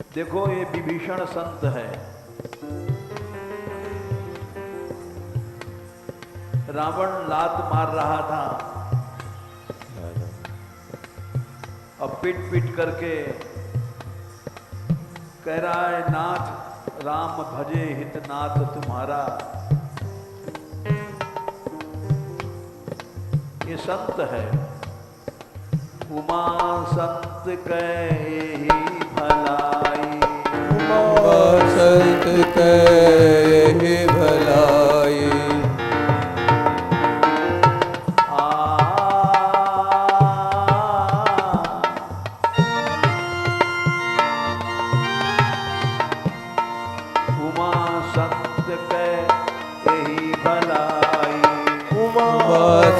देखो ये विभीषण संत है, रावण लात मार रहा था, अब पिट पिट करके कह रहा है नाथ राम भजे हित नाथ तुम्हारा। ये संत है। उमा संत कहे भलाई, उमा संत कहे भलाई। उमा संत कहे भलाई, उमा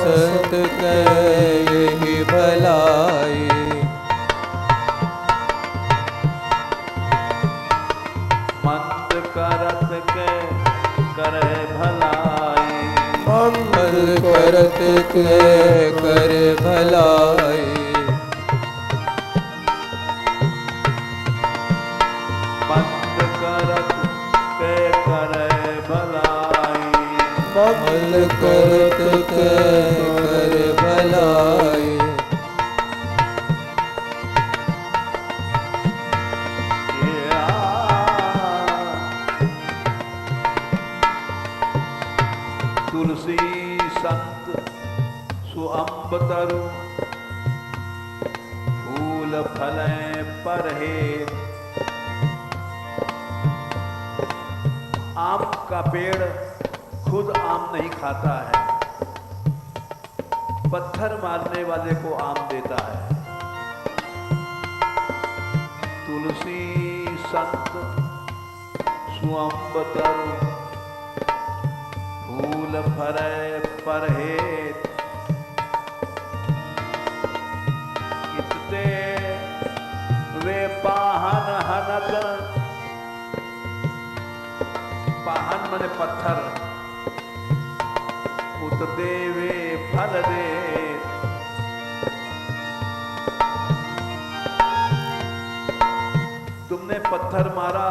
संत कहे भलाई। मंद करत के करे भलाई, मंगल करत के करे भलाई। मंद करत के करे भलाई, मंगल करत के करे भलाई। तुलसी संत सुअंब तरु, फूल फलें परहेज। आम का पेड़ खुद आम नहीं खाता है, पत्थर मारने वाले को आम देता है। तुलसी संत सुअंब तरु, फूल फरे परहेज। इतते वे पाहन हनत, पाहन मने पत्थर, उतते वे फल दे। तुमने पत्थर मारा,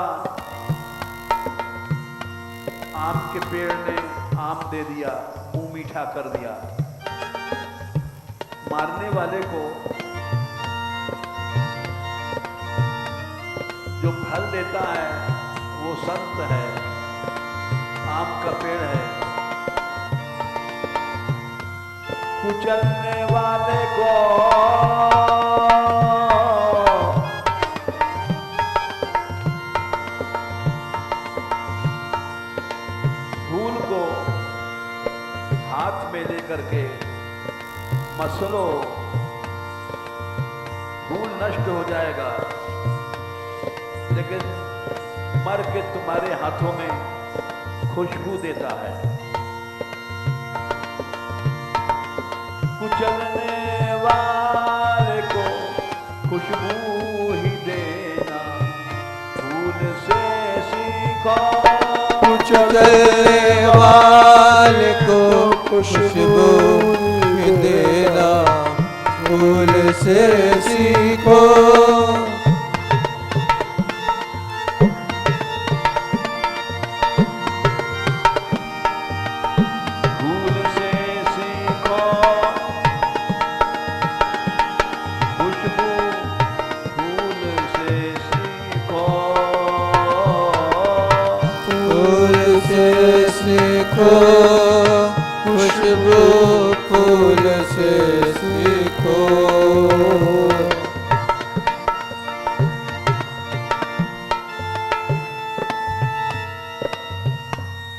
आम के पेड़ ने आम दे दिया, मुंह मीठा कर दिया। मारने वाले को जो फल देता है वो संत है, आम का पेड़ है। कुचलने वाले को फूल को हाथ में लेकर के मसलो, फूल नष्ट हो जाएगा, लेकिन मर के तुम्हारे हाथों में खुशबू देता है। कुचलने वाले को खुशबू ही देना, फूल से सीखो। कुचलने वाले को खुशबू ही देना, फूल से सीखो। फूल से सीखो खुशबू, फूल से सीखो। फूल से सीखो खुशबू, फूल से सीखो।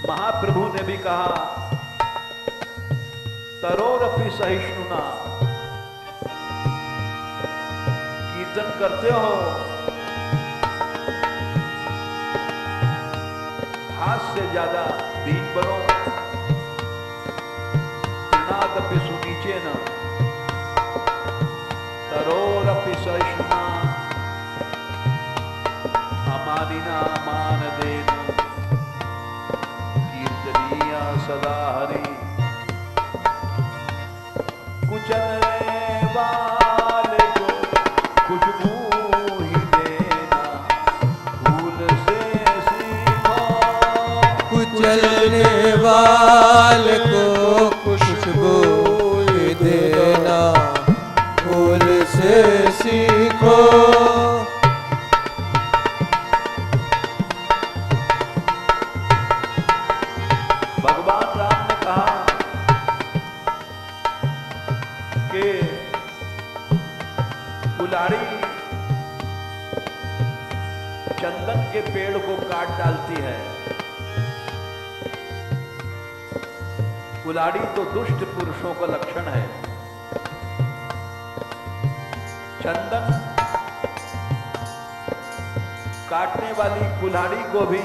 महाप्रभु ने भी कहा तरोरपि सहिष्णुना, कीर्तन करते हो, हाथ से ज्यादा दीन बनो। नादपि सुनीचे न, तरोरपि सहिष्णुना, अमानिना मान देना, कीर्तनीया सदा हरि। कुचलने वाले को खुशबू ही देना, चलने वाले को खुशबू ही देना फूल से सीखो। भगवान राम ने कहा कि कुल्हाड़ी चंदन के पेड़ को काट डालती है। कुल्हाड़ी तो दुष्ट पुरुषों का लक्षण है। चंदन काटने वाली कुल्हाड़ी को भी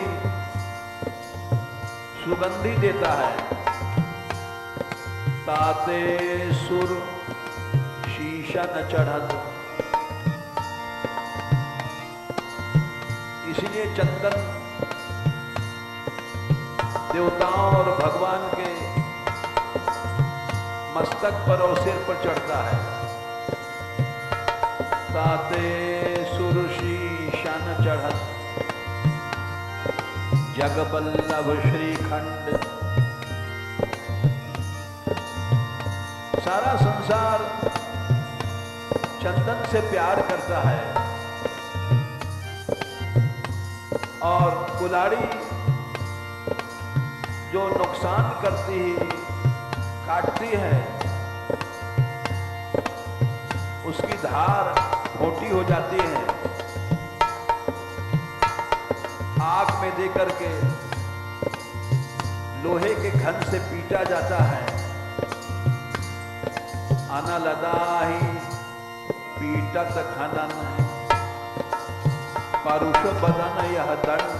सुगंधी देता है। ताते सुर शीशा न चढ़त, इसलिए चंदन देवताओं और भगवान के मस्तक पर और सिर पर चढ़ता है। ताते सुरुषि शन चढ़त, जगबल्लभ श्रीखंड। सारा संसार चंदन से प्यार करता है और कुल्हाड़ी जो नुकसान करती है, काटती है, उसकी धार मोटी हो जाती है। आग में देकर के लोहे के घन से पीटा जाता है। आना लदाही पीटत खनन, परुष बदन यह दंड।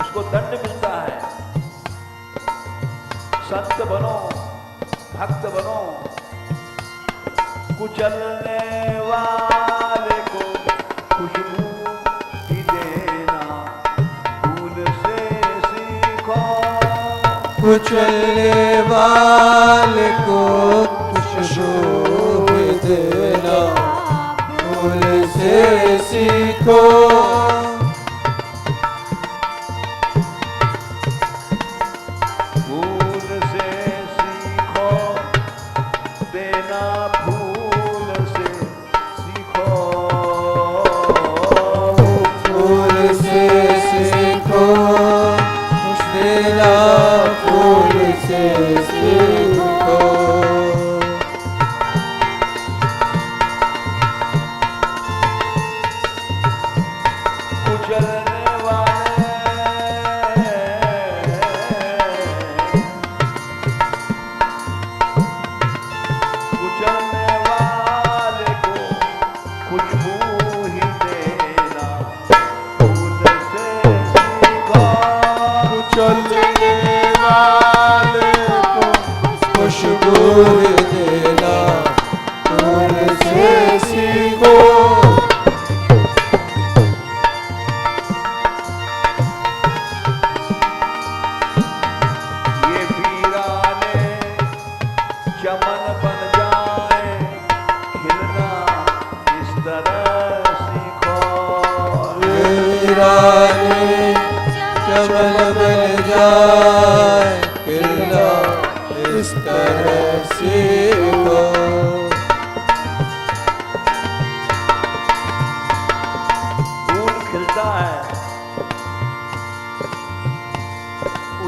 उसको दंड मिलता है। संत बनो, भक्त बनो, कुचलने वाले को खुशबू ही देना फूल से सीखो। कुचलने वाले को खुशबू ही देना फूल से सीखो।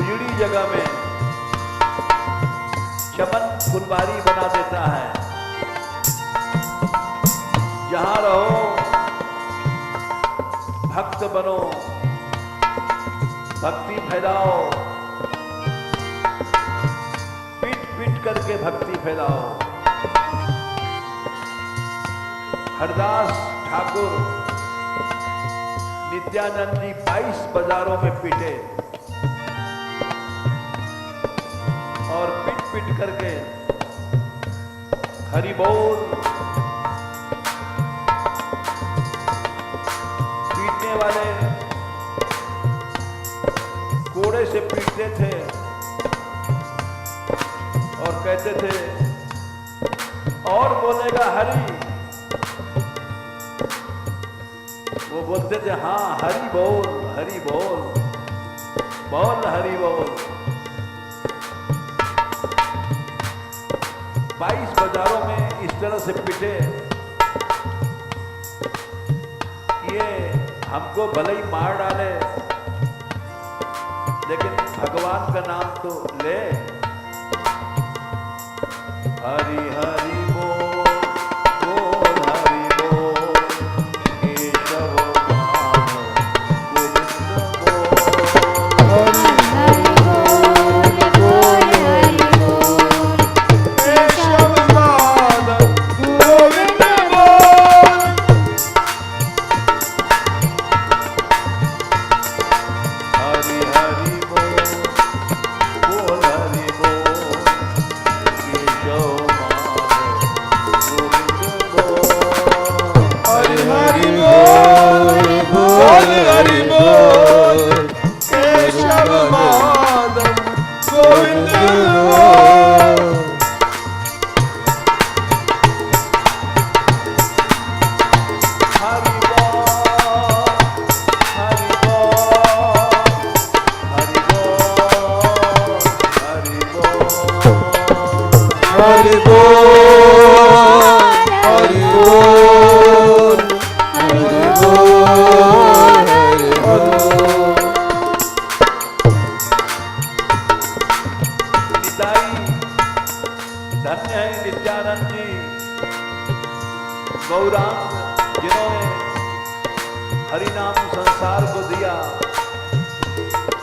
उजड़ी जगह में चमन फुलवारी बना देता है। जहां रहो भक्त बनो, भक्ति फैलाओ, पीट पीट करके भक्ति फैलाओ। हरदास ठाकुर नित्यानंद जी 22 बाजारों में पीटे और पीट पीट करके हरि बोल पीटने वाले कोड़े से पीटते थे और कहते थे और बोलेगा हरि, वो बोलते थे हाँ हरि बोल बोल हरि बोल। 22 बाजारों में इस तरह से पिटे कि ये हमको भले ही मार डाले लेकिन भगवान का नाम तो ले। हरि हरि बोल बोल हरि बोल केशव माधव गोविंद बोल। हरि बोल बोल हरि बोल केशव माधव गोविंद बोल। हरि हरि बोल बोल हरि बोल केशव माधव गोविंद बोल। हरि हरि बोल बोल हरि बोल केशव माधव गोविंद बोल। हरि बोल हरि बोल हरि बोल हरि बोल। हरि बोल हरि बोल हरि बोल हरि बोल। निताई धन्य है नित्यानंद जी गौरांग जिन्होंने हरिनाम संसार को दिया।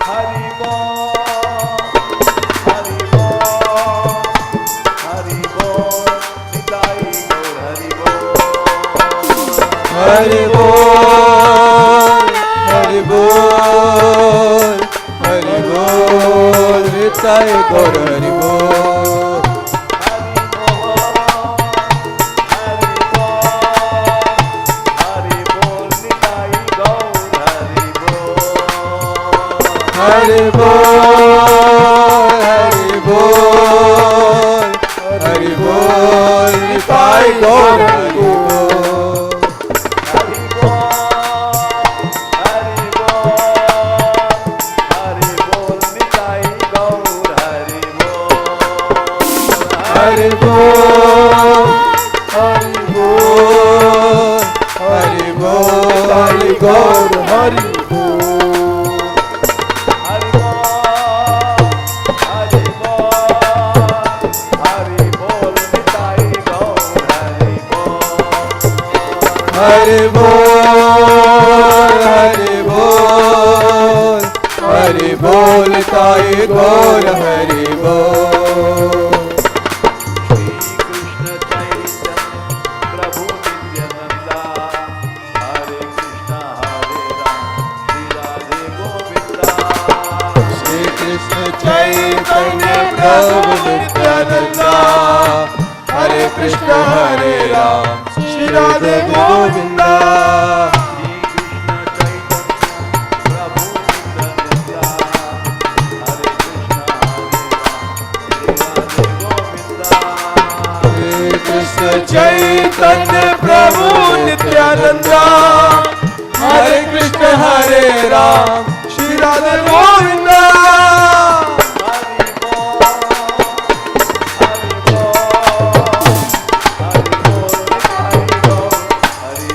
हरि बोल हरि बोल हरि बोल निताई गौर हरि बोल। हरि बोल हरि बोल हरि बोल निताय गौर हरि बोल। हरि बोल हरि बोल हरि बोल निताई गौर हरि बोल। हरि बोल हरि बोल हरि बोल निताय गौर हरि बोल। हरि बोल हरि बोल हरि बोल निताई गौर हरि बोल। हरि बोल हरि बोल हरि बोल हरि गौर हरि बोल। हरि बोल हरि बोल हरि बोल निताई गौर हरि बोल। हरि बोल हरि बोल हरि बोल निताय गौर हरि बोल। श्री कृष्ण चैतन्य प्रभु नित्यानंदा हरे कृष्णा हरे राम श्री राधे गोविंदा। श्री कृष्ण चैतन्य प्रभु नित्यानंदा हरे कृष्ण हरे राम श्री राधे गोविंदा। श्री कृष्ण चैतन्य प्रभु नित्यानंदा हरे कृष्णा हरे राम श्री राधे गोविंदा। श्री कृष्ण चैतन्य प्रभु नित्यानंदा हरे कृष्ण हरे राम श्री राधे गोविंदा। हरि बोल हरि बोल हरि बोल निताई गौर हरि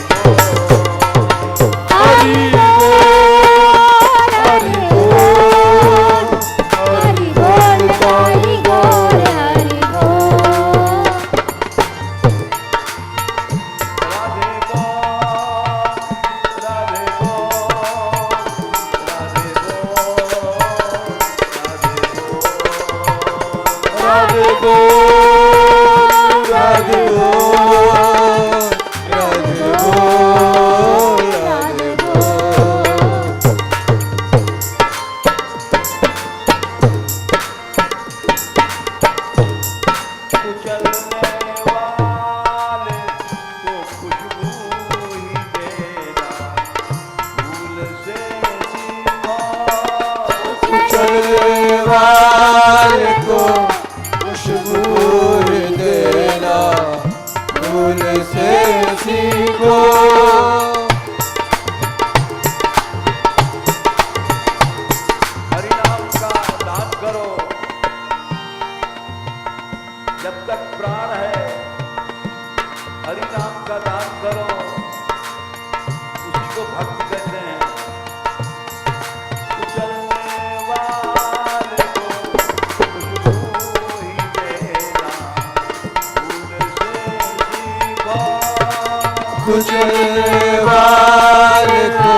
कुचलने वाले को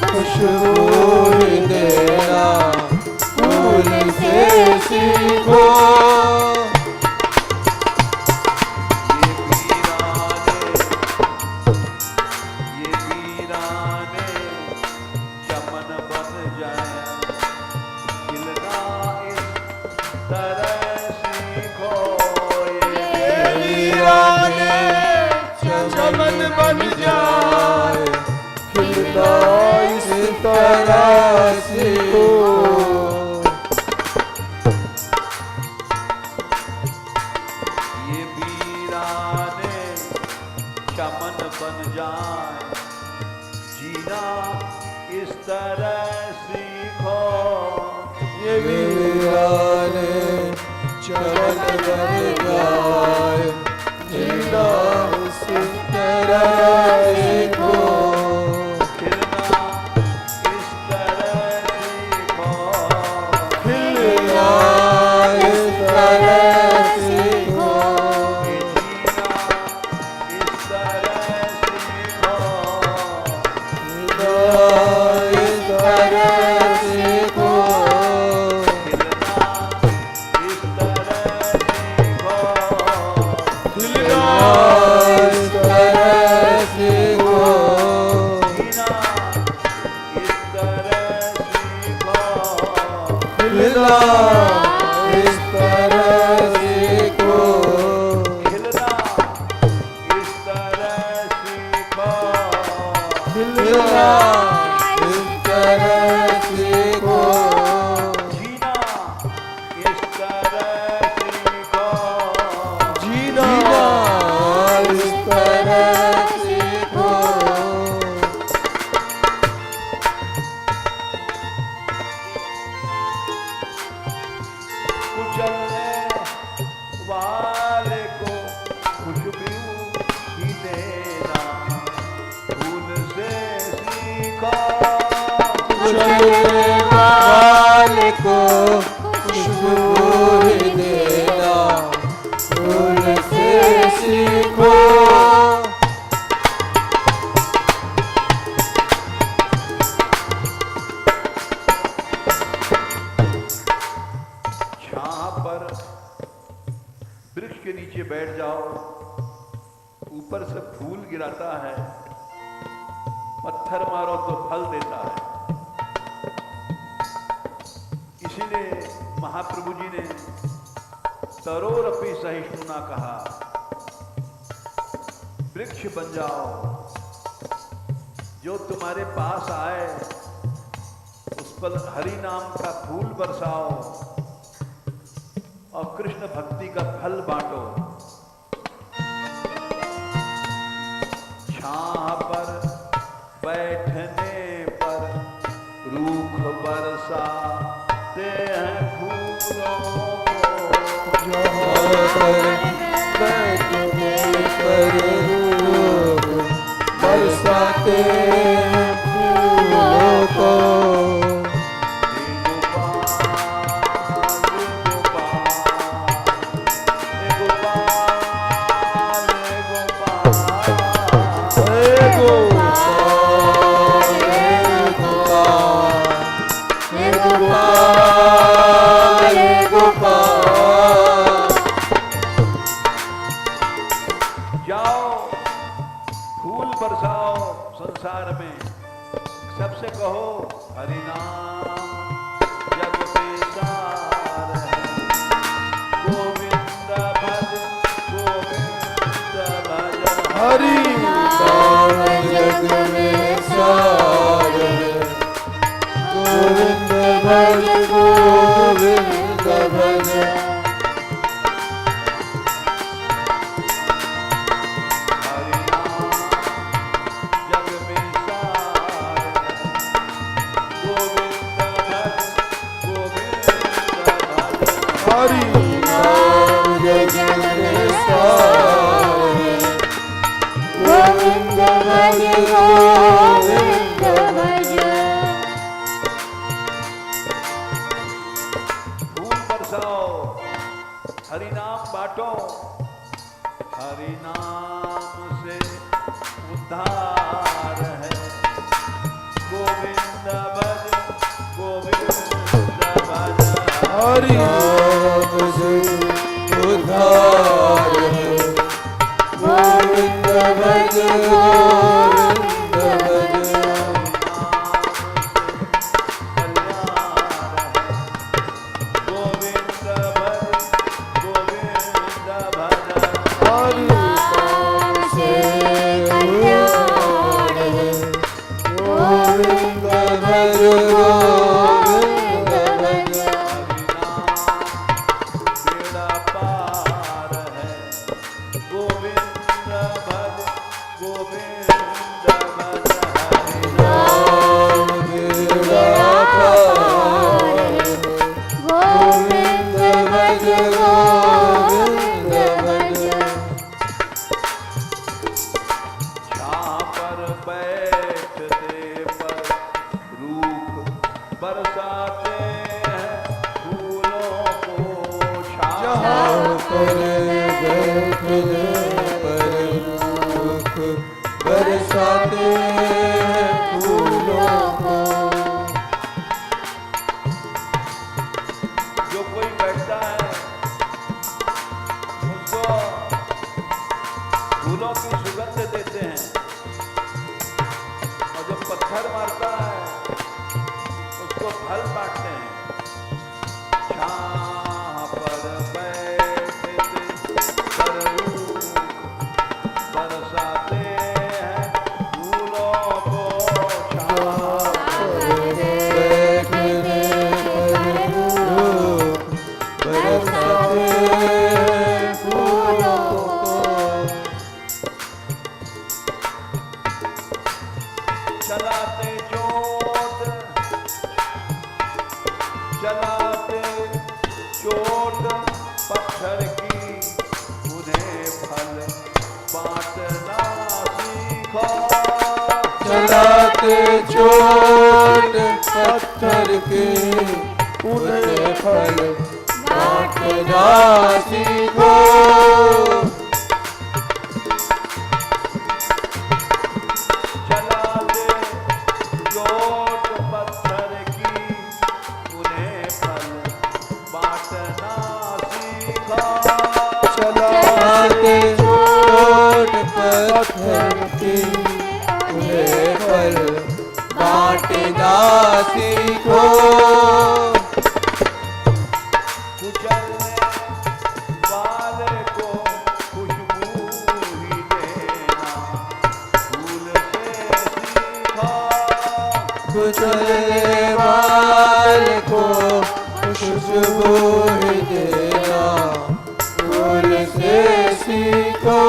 खुशबू ही देना फूल से सीखो। ये वीराने चमन बन जाए, खिलना इस तरह सीखो। ये वीराने चमन बन जाए, खिलना इस तरह सीखो। ये वीराने चमन बन जाए, जीना इस तरह सीखो। ये वीराने चमन बन जाए, जीना इस तरह सीखो। खिलना इस तरह सीखो। खिलना इस तरह सीखो। ये जीना इस तरह सीखो। खिलना इस तरह सीखो। खिलना इस तरह सीखो। खिलना इस तरह सीखो। जीना इस तरह सीखो। खिलना इस तरह सीखो। जीना इस तरह सीखो। जीना इस तरह सीखो। कुचलने वाले को खुशबू ही देना फूल से सीखो। कुचलने वाले को खुशबू ही देना फूल से सीखो। छां पर वृक्ष के नीचे बैठ जाओ, ऊपर से फूल गिराता है, पत्थर मारो तो फल देता है। इसीलिए महाप्रभु जी ने तरोरपि सहिष्णुना कहा, वृक्ष बन जाओ, जो तुम्हारे पास आए उस पर हरि नाम का फूल बरसाओ और कृष्ण भक्ति का फल बांटो। छां पर बैठने पर रूख बरसाते हैं फूलों को। जहाँ पर बैठने पर रूप बरसाते हैं फूलों को। जाओ फूल बरसाओ संसार में, सबसे कहो हरि नाम जग में सार है। गोविंद भज गोविंद भज हरि नाम जग में सार है। गोविंद भज गोविंद भज। हरि नाम जग में सार है। गोविंद भज गोविंद भज। हरि नाम जग में सार है। गोविंद भज गोविंद भज। फूल बरसाओ, हरि नाम बांटो, हरि नाम से उद्धार है। गोविंद भज गोविंद भज हरि नाम से उद्धार है। गोविंद भज गोविंद भज हरि नाम से कल्याण है। गोविंद भज गोविंद भज नाम बेड़ा पार है। गोविंद भज गोविंद भज पर बैठते पर रूख बरसाते हैं फूलों को जहाँ पर बैठने पर रूख बरसाते हैं फूलों को। जो कोई बैठता है उसको फूलों की सुगंध देते हैं और जो पत्थर मारता है उसको फल बांटते हैं। छां पर बैठते पर रूख बरसाते हैं फूलों को छां बैठने पर रूख बरसाते हैं फूलों को। चलाते चोट पत्थर की उन्हें फल बांटना सीखो। चलाते चोट पत्थर के उन्हें फल बांटना सीखो। चलाते चोट पत्थर की उन्हें फल बांटना सीखो। चलाते चोट पत्थर की उन्हें फल बांटना सीखो। कुचलने वाले को खुशबू ही देना फूल से सीखो। कुचले वाले को खुशबू ही देना फूल से सीखो।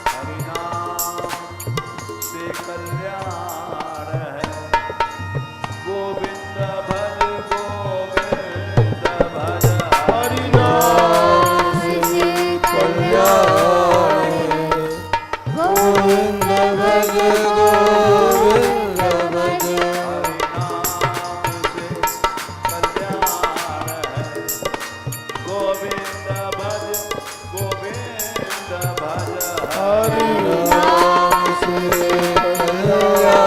हरि नाम से कल्याण है। गोविंद भज गोविंद भज हरि नाम से कल्याण है। गोविंद भज गोविंद भज हरि नाम से कल्याण है। गोविंद भज गोविंद भज हरि नाम से कल्याण है।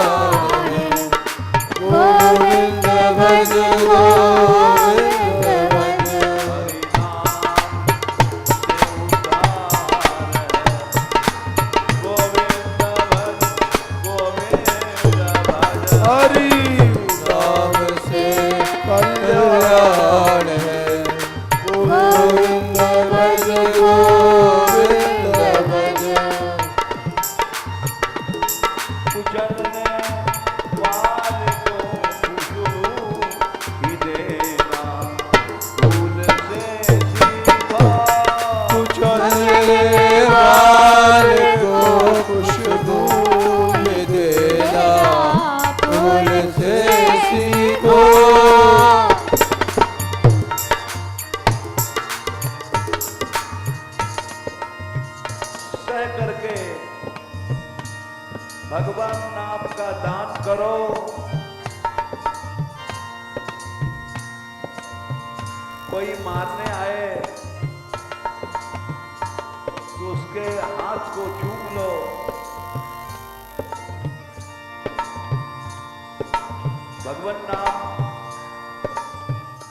गोविंद भज गोविंद भज हरि नाम से उद्धार है। गोविंद भज गोविंद भज गोविंद भगवान नाम का दान करो। कोई मारने आए उसके हाथ को चूम लो। भगवान नाम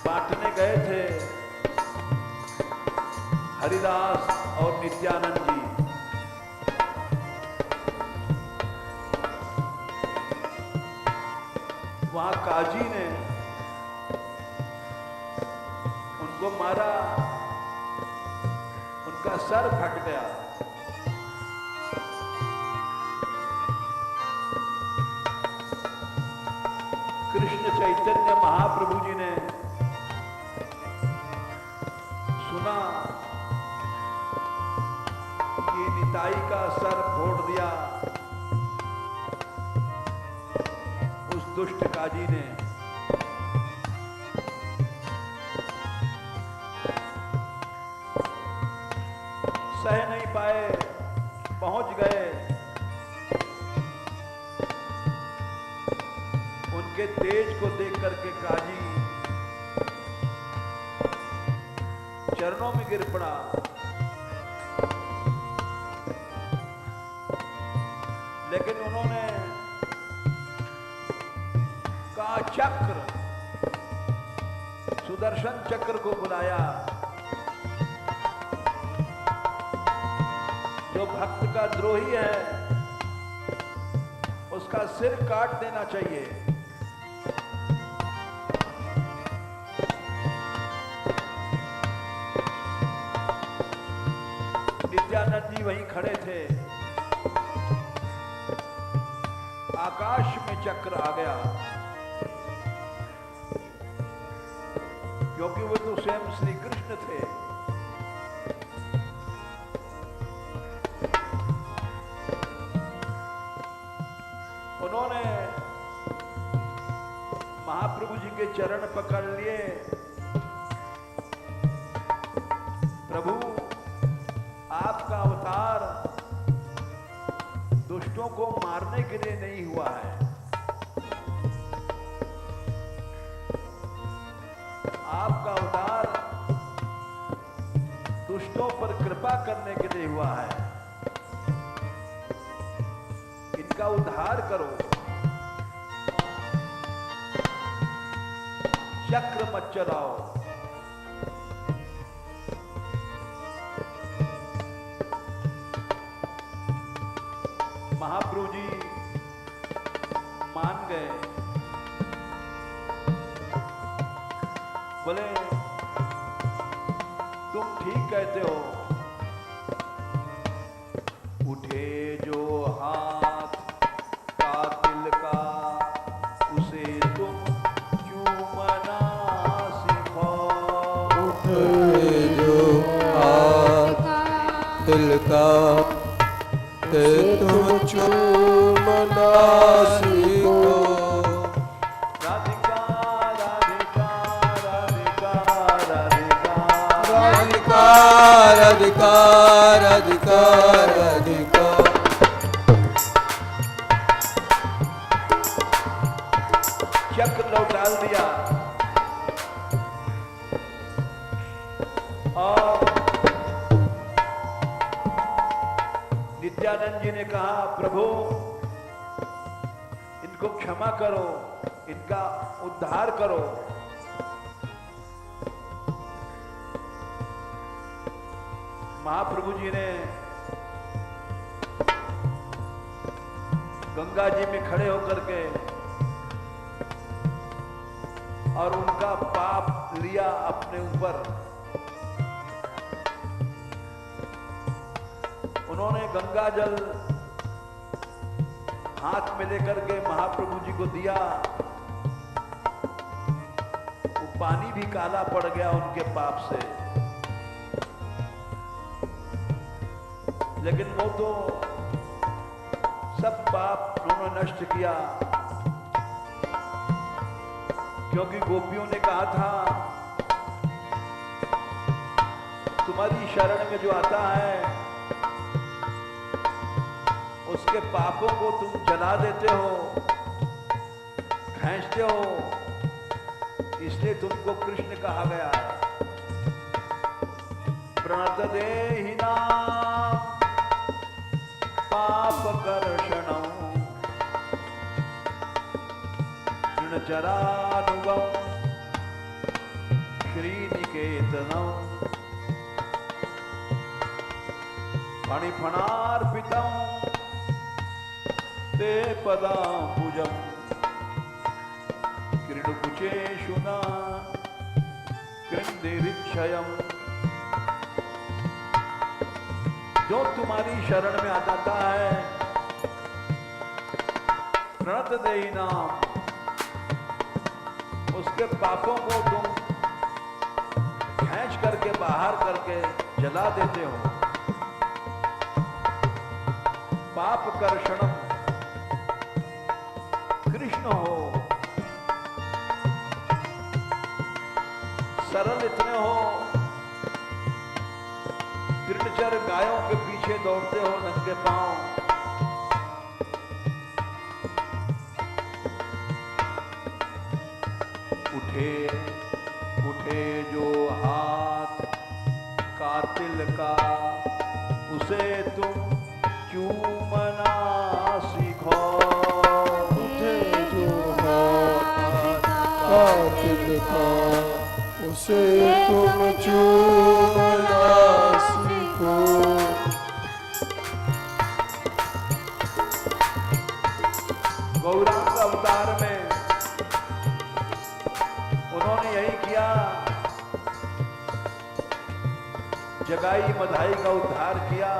बांटने गए थे हरिदास और नित्यानंद जी। वहां काजी ने उनको मारा, उनका सर फट गया। कृष्ण चैतन्य महाप्रभु जी ने सुना कि निताई का सर फोड़ दिया उस दुष्ट काजी ने। सह नहीं पाए, पहुंच गए। उनके तेज को देख करके काजी चरणों में गिर पड़ा। लेकिन उन्होंने का चक्र, सुदर्शन चक्र को बुलाया। जो भक्त का द्रोही है उसका सिर काट देना चाहिए। नित्यानंद जी वहीं खड़े थे। आकाश में चक्र आ गया, क्योंकि वो तो स्वयं श्री कृष्ण थे। उन्होंने महाप्रभु जी के चरण पकड़ लिए। प्रभु, आपका अवतार दुष्टों को मारने के लिए नहीं हुआ है, आपका अवतार दुष्टों पर कृपा करने के लिए हुआ है। इनका उद्धार करो, चक्र मत चलाओ। महाप्रभु जी मान गए। बोले, तुम ठीक कहते हो। उठे जो हाथ कातिल का, उसे तुम चूमना सिखाओ। उठे जो हाथ तिल का, ते तुम चूमना सीखो। राधिका राधिका राधिका राधिका राधिका राधिका राधिका राधिका। चक्र लौटा दिया और नित्यानंद जी ने कहा, प्रभु इनको क्षमा करो, इनका उद्धार करो। महाप्रभु जी ने गंगा जी में खड़े होकर के और उनका पाप लिया अपने ऊपर। उन्होंने गंगा जल हाथ में लेकर के महाप्रभु जी को दिया। वो पानी भी काला पड़ गया उनके पाप से, लेकिन वो तो सब पाप उन्होंने नष्ट किया, क्योंकि गोपियों ने कहा था, तुम्हारी शरण में जो आता है उसके पापों को तुम जला देते हो, खींचते हो, इसलिए तुमको कृष्ण कहा गया है। प्रणत देहि नाम पापकर्षणं तृणचरानुगं श्रीनिकेतनं फणिफणार्पितं ते पदाम्बुजं क्रीडुकुचेषु न कृन्दिरिक्षयम्। जो तुम्हारी शरण में आ जाता है, प्रणत देहि नाम, उसके पापों को तुम खींच करके बाहर करके जला देते हो। पाप कर्षणम, कृष्ण हो, सरल इतने हो, कृष्णचर गायों के पीछे दौड़ते हो नंगे पांव। उठे उठे जो हाथ कातिल का, उसे तुम चूमना सीखो। उठे जो हाथ कातिल का, उसे तुम चूमना सीखो। गौरांग अवतार में उन्होंने यही किया, जगाई मधाई का उद्धार किया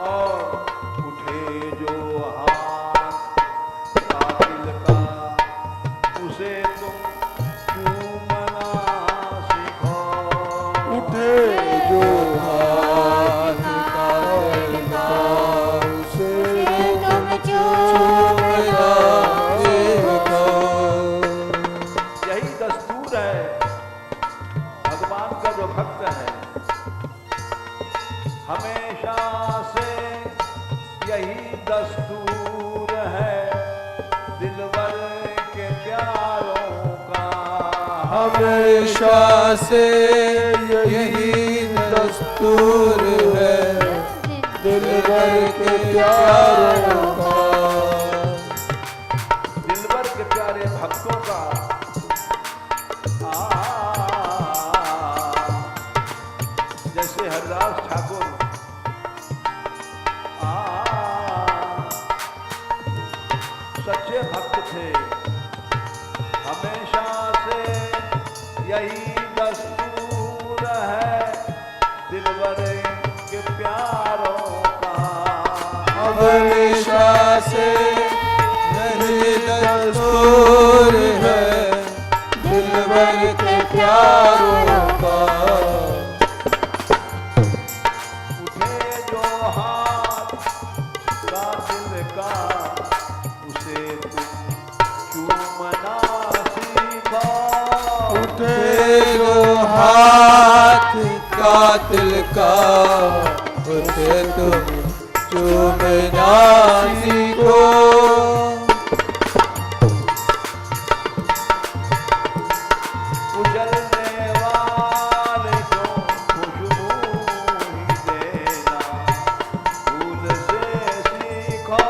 और उठे जो हाथ कातिल का, उसे तुम चूमना सीखो। उठे जो हाथ कातिल का, उसे तुम चूमना सीखो। यही दस्तूर है भगवान का जो भक्त है, हमेशा से यही दस्तूर है दिलवर के प्यारों का। हमेशा से यही दस्तूर है दिलबर के प्यारों का। दिलवर के प्यारे भक्तों का जैसे हरिदास ठाकुर सच्चे भक्त थे, हमेशा से यही दस्तूर है दिलवर के प्यारों का। हमेशा से यही दस्तूर है दिलबर के प्यारों का। उठे जो हाथ कातिल का, उसे तुम चूमना सीखो। उठे जो हाथ कातिल का, उसे तुम चूमना सीखो। उजलने वाले को खुशबू ही देना फूल से सीखो।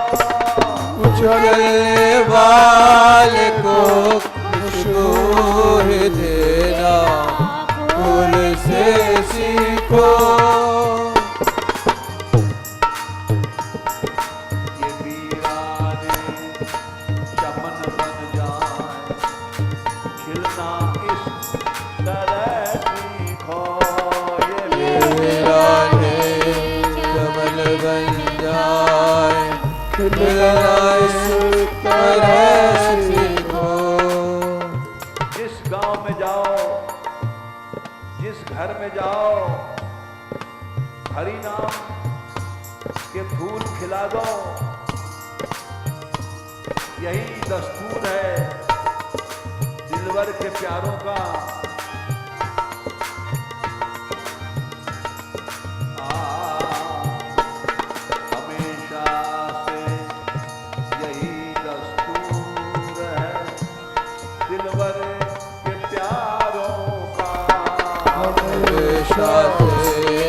उजलने वाले को खुशबू ही देना फूल से सीखो। ये वीराने चमन बन जाए, खिलना इस तरह सीखो। ये मेरा ने कमल बन जाए, खिलना इस तरह सीखो। जिस गांव में जाओ, जिस घर में जाओ, हरि नाम के फूल खिला दो। यही दस्तूर है दिलवर के प्यारों का। हमेशा से यही दस्तूर है दिलवर के प्यारों का। हमेशा से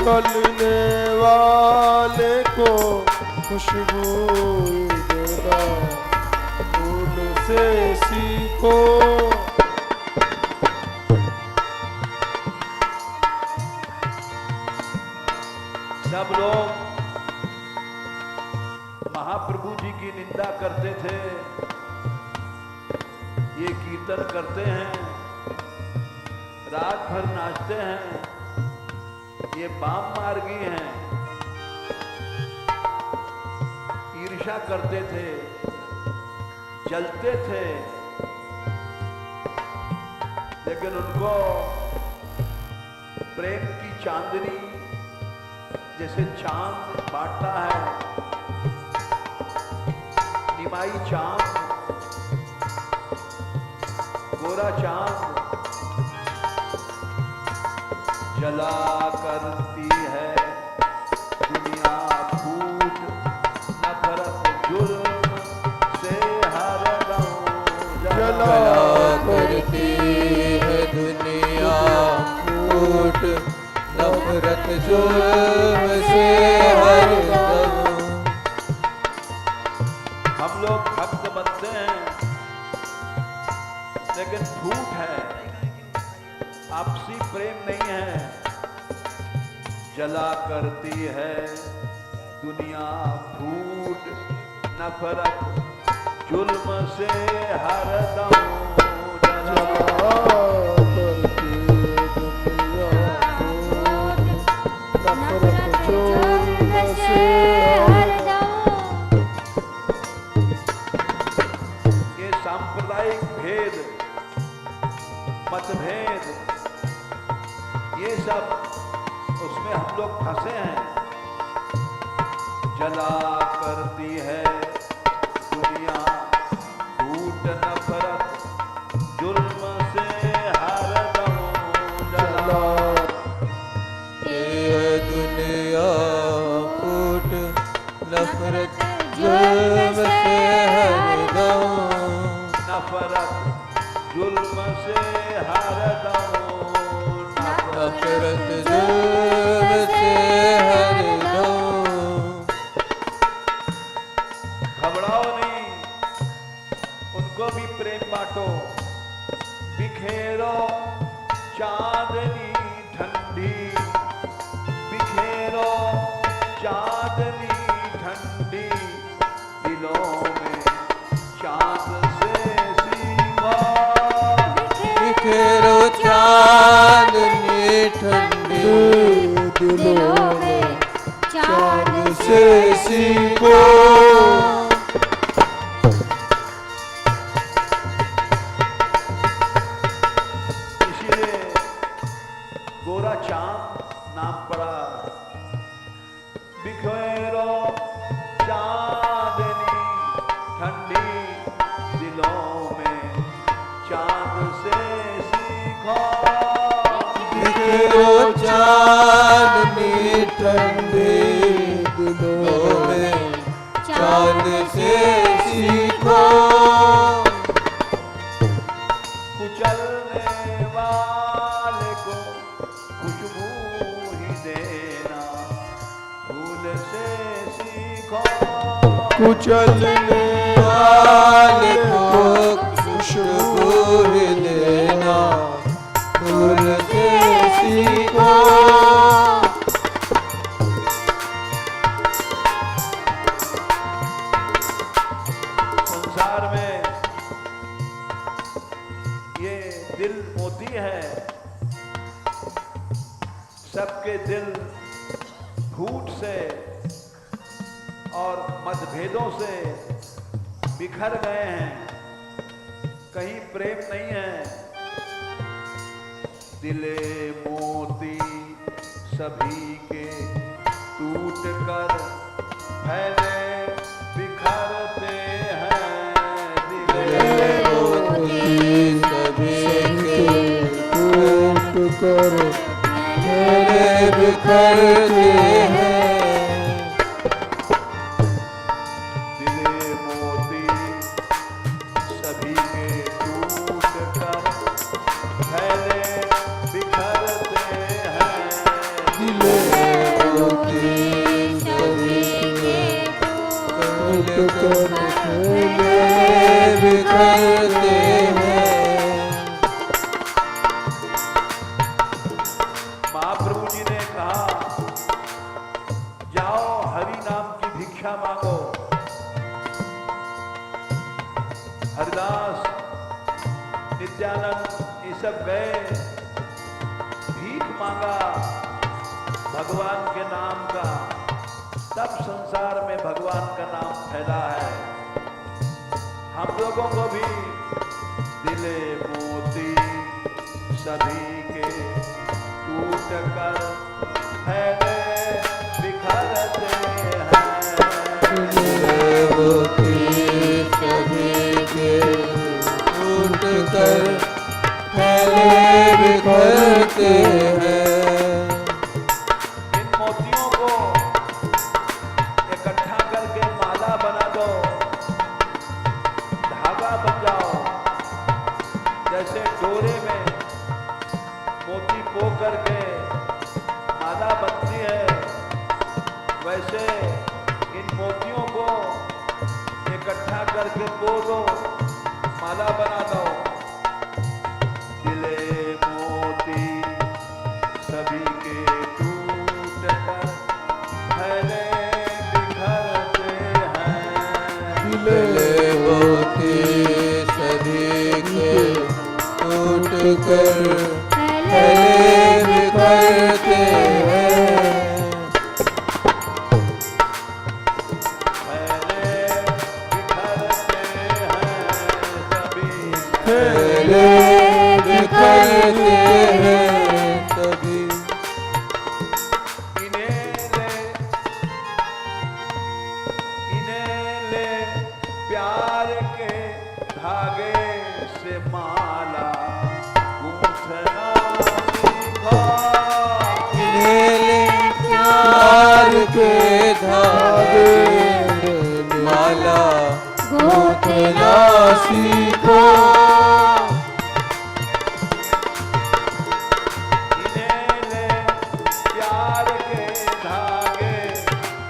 निकलने वाले को खुशबू देना फूल से सीखो। सब लोग महाप्रभु जी की निंदा करते थे, ये कीर्तन करते हैं, रात भर नाचते हैं, ये वाम मार्गी हैं, ईर्ष्या करते थे, जलते थे, लेकिन उनको प्रेम की चांदनी जैसे चांद बांटता है, निमाई चांद, गोरा चांद जला करती है दुनिया फूट, नफरत जुल्म से हरदम जला करती है दुनिया फूट, नफरत जुल्म से हरदम। हम लोग भक्त बनते हैं, लेकिन झूठ है, आपसी प्रेम नहीं है। जला करती है दुनिया फूट, नफरत जुल्म से हरदम ये सांप्रदायिक भेद, मतभेद, ये सब उसमें हम लोग फंसे हैं। जला करती है दुनिया फूट, नफरत जुल्म से हरदम जला ये दुनिया फूट, नफरत जुल्म से हरदम, नफरत जुल्म से हरदम, नफरत जुल्म से हरदम। घबराओ नहीं, उनको भी प्रेम बांटो। बिखेरो चांदनी ठंडी, बिखेरो चांदनी ठंडी, दिलों में चांद से सीखो। बिखेरो चांदनी ठंडी, दिलों में चांद से सीखो। इसीलिए गोरा चांद नाम पड़ा। बिखेरो चांदनी ठंडी, दिलों में चांद से सीखो। बिखेरो चांदनी ठंडी, दिलों में चांद से सीखो। कुचलने वाले को खुशबू ही देना फूल से सीखो। कुचलने वाले को खुशबू ही देना फूल से सीखो। संसार में ये दिल मोती है, सबके दिल झूठ से और मतभेदों से बिखर गए हैं, कहीं प्रेम नहीं है। दिले मोती सभी के टूट कर फैले बिखरते हैं। दिले मोती सभी के टूट कर मेरे बिखरते हैं। दिले मोती सभी के टूट कर फैले बिखरते हैं। दिले कर फैले बिखरते हैं। महाप्रभु जी ने कहा जाओ हरि नाम की भिक्षा मांगो। हरिदास, नित्यानंद ये सब गए, भीख मांगा भगवान के नाम का, तब संसार में भगवान का नाम फैला है। हम लोगों को भी दिले मोती सभी के टूट कर फैले बिखरते हैं। दिले मोती सभी के टूट कर फैले बिखरते हैं। इन मोतियों को इकट्ठा करके माला बना दो, धागा बन जाओ। जैसे डोरे में मोती पो करके माला बनती है, वैसे इन मोतियों को इकट्ठा करके पो दो, माला बना दो। दिले मोती सभी के टूट कर फैले बिखरते हैं। दिले मोती सभी के टूट कर फैले बिखरते हैं। फैले बिखरते हैं सभी। फैले बिखरते हैं सभी। इन्हें ले प्यार के धागे से माला गूंथना सीखो। इन्हें ले प्यार के धागे माला गूंथना सीखो। इन्हें ले प्यार के धागे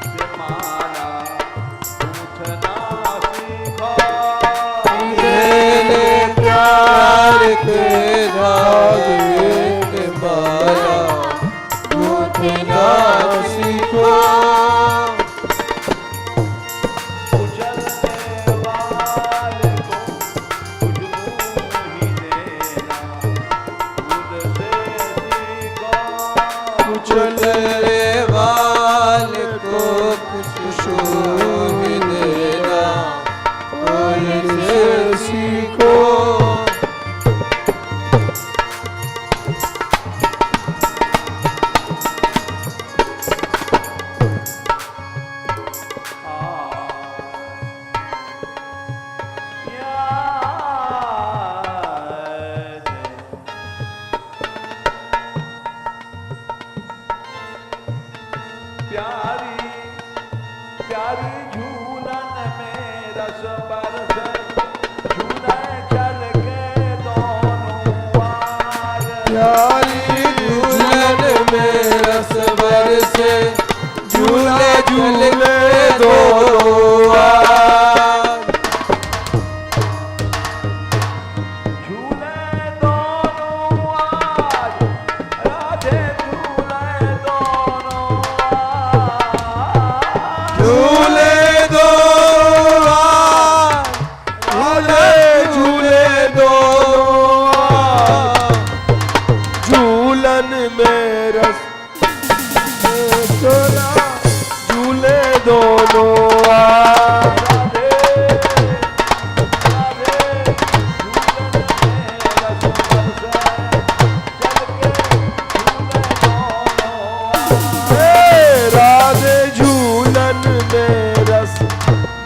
से माला गूंथना सीखो। इन्हें ले प्यार के धागे से माला गूंथना सीखो। उछलने वाले को खुशबू ही देना खुद से सीखो। उछलने वाले को खुशबू ही देना फूल से सीखो। प्यारी प्यारी झूलन में रस बरसे, झूले चल के दोनों पार। प्यारी झूलन में रस बरसे, झूले झूले दोनों पार। झूले दोनों आज, राधे झूले दोनों आज। झूले दो झूले दो झूलन में रस तोरा झूले दोनों राधे राधे झूलन में रस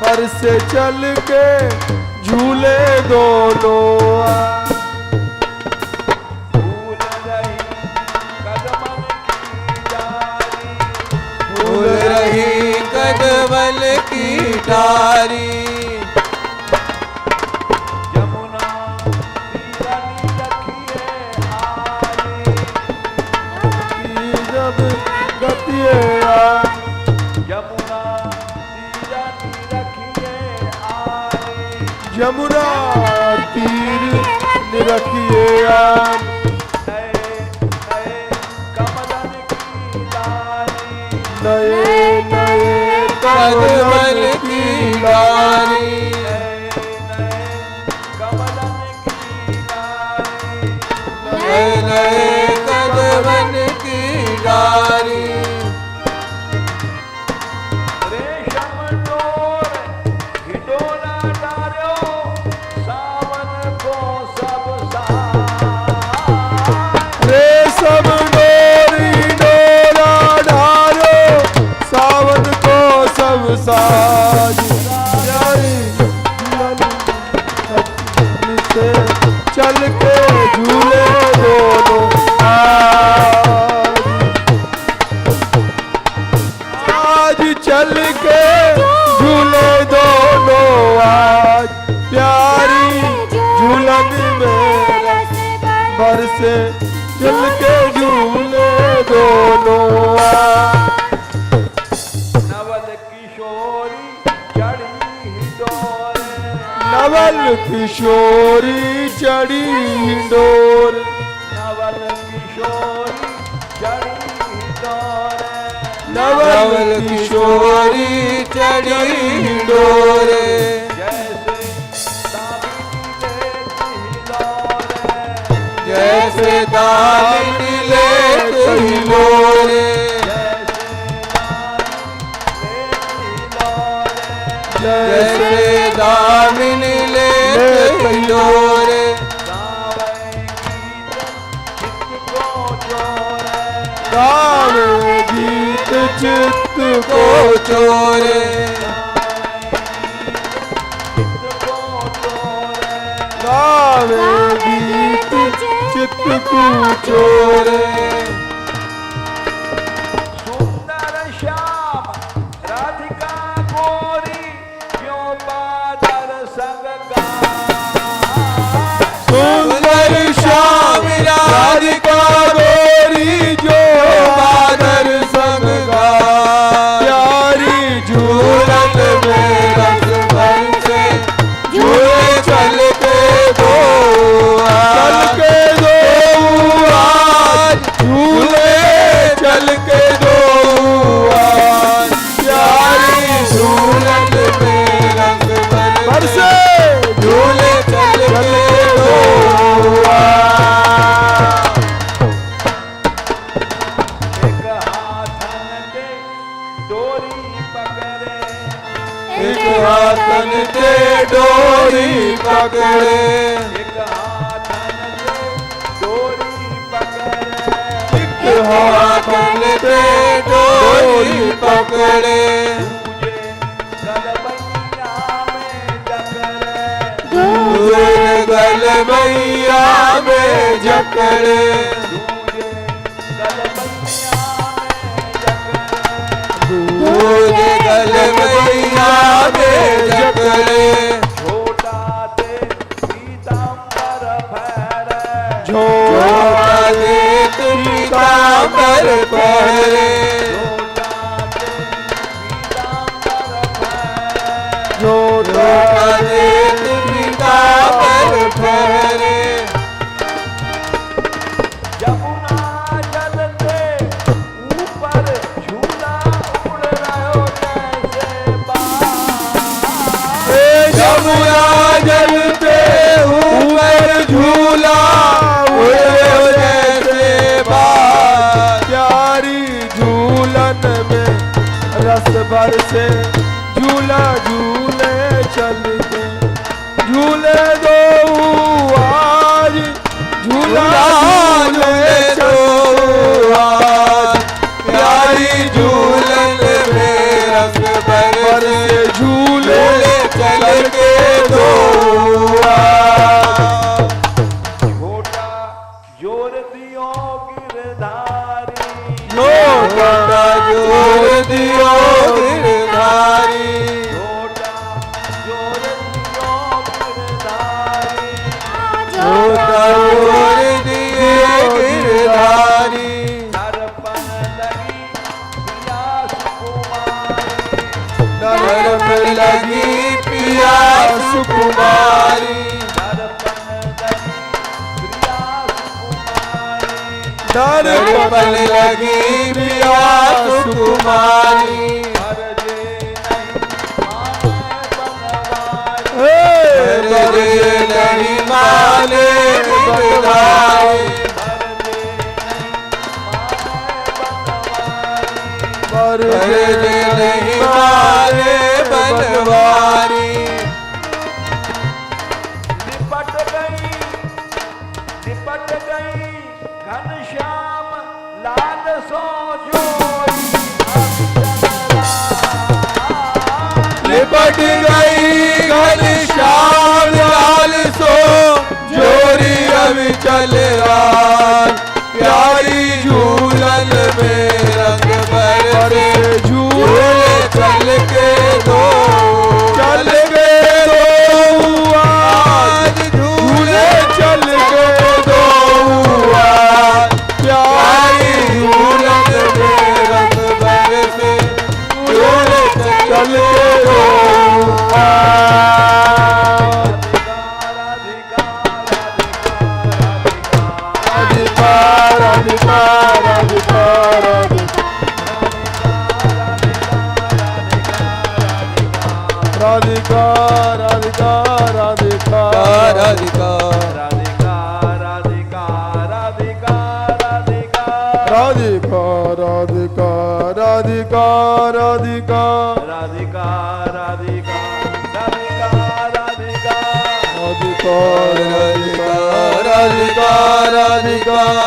बरसे, चल के झूले दोनों आज। राधे राधे भूल रही कदमन की डाली, भूल रही कदमल की डारी। यमुना तीरनी रखिए आली, जब गतिए आ यमुना तीरनी रखिए यमुना तीर निरखिए आप नए नए कमलन की डाली नए नए कदमन की डाली रेशम डोर हिडोरा डालो सावन को सब रेशम डोरी डोरा डालो सावन को सब साज प्यारी दुल्हन से चल के झूले दोनों आज चल के झूले दोनों आज प्यारी झूलन में बरसे चल के झूले दोनों नवल किशोरी चढ़ी डोरे नवल किशोरी चढ़ी डोर नवल किशोरी चढ़ी डोरे नवल किशोरी चढ़ी डोरे जैसे दामिनी लेती जैसे दामिनी लेती लोरे जैसे दामिनी लेती लोरे गावे गीत चित्त को चोरे गावे गीत चित्त को चोरे सुंदर श्याम राधिका गोरी क्यों बादर संग सुंदर श्याम राधिका गोरी जो बादर संग गाए प्यारी झूलन में रस भर से झूले चल के दो आज झूले चल के दो आज प्यारी झूलन में रस भर से झूले चल के दो एक हाथन के डोरी पकड़े एक हाथन के डोरी पकड़े एक हाथन के डोरी पकड़े एक हाथन के डोरी पकड़े तुझे गल मैया में जकड़े तुझे गल मैया में जकड़े छोटा दे पीताम्बर फहरे छोटा देख पीताम्बर पहरे छोटा दे पीताम्बर छोटा देख पीताम्बर फहरे पहरे यमुना जल के ऊपर झूला उड़ रहो जैसे बाज यमुना जल पे ऊपर झूला उड़े जैसे बाज प्यारी झूलन में रस भर से झूला झूले चल के झूले दो आज झूला झूले दो आज प्यारी झूलन में रस भर से झूले चल के दो छोटा जोर दियो गिरधारी छोटा जोर दियो गिरधारी छोटा जोर दियो गिरधारी छोटा जोर दिए गिरधारी दर्पण लगी पिया सुकुमारी नरम लगी पियास सुकुमारी दर्पण लगी प्रिया सुकुमारी रे नहीं माने बनवारी रे नहीं माने बनवारी लिपट गई घनश्याम लाल सो जोई लिपट गई घनश्याम लाल सो जोरी अभी चल रात प्यारी झूलन में रंग बरसे झूले चल के दो आज झूले चल के दो आज प्यारी झूलन में रंग बरसे झूले चल के दो अधिकार अधिकार अधिकार अधिकार अधिकार अधिकार अधिकार राधिकार अधिकार अधिकार अधिकार अधिकार अधिकार अधिकार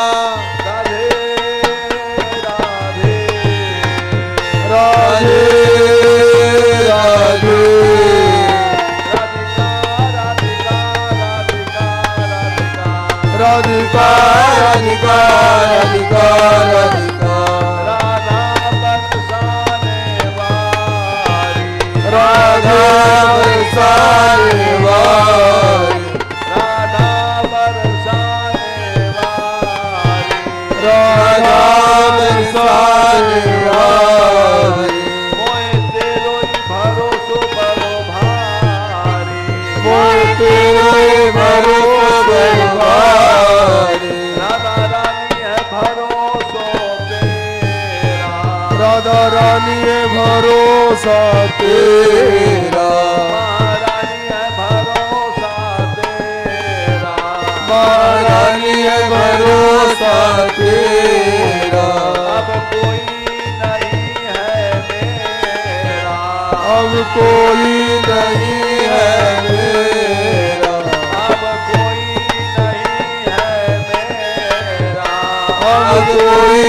राधे राधे राधिका राधिका राधिका राधिका राधा बरसाने वाली राधा बरसाने वाली मोए तेरो भरोसो बड़ो भारी राधा रानी है भरोसा तेरा महारानी है भरोसा तेरा अब कोई नहीं है मेरा अब कोई नहीं है मेरा अब कोई नहीं है मेरा अब कोई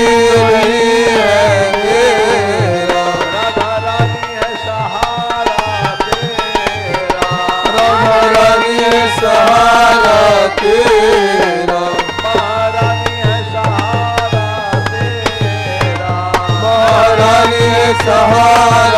नहीं है मेरा राधा रानी है सहारा तेरा राधा रानी है सहारा तेरा महारानी है सहारा तेरा महारानी है सहारा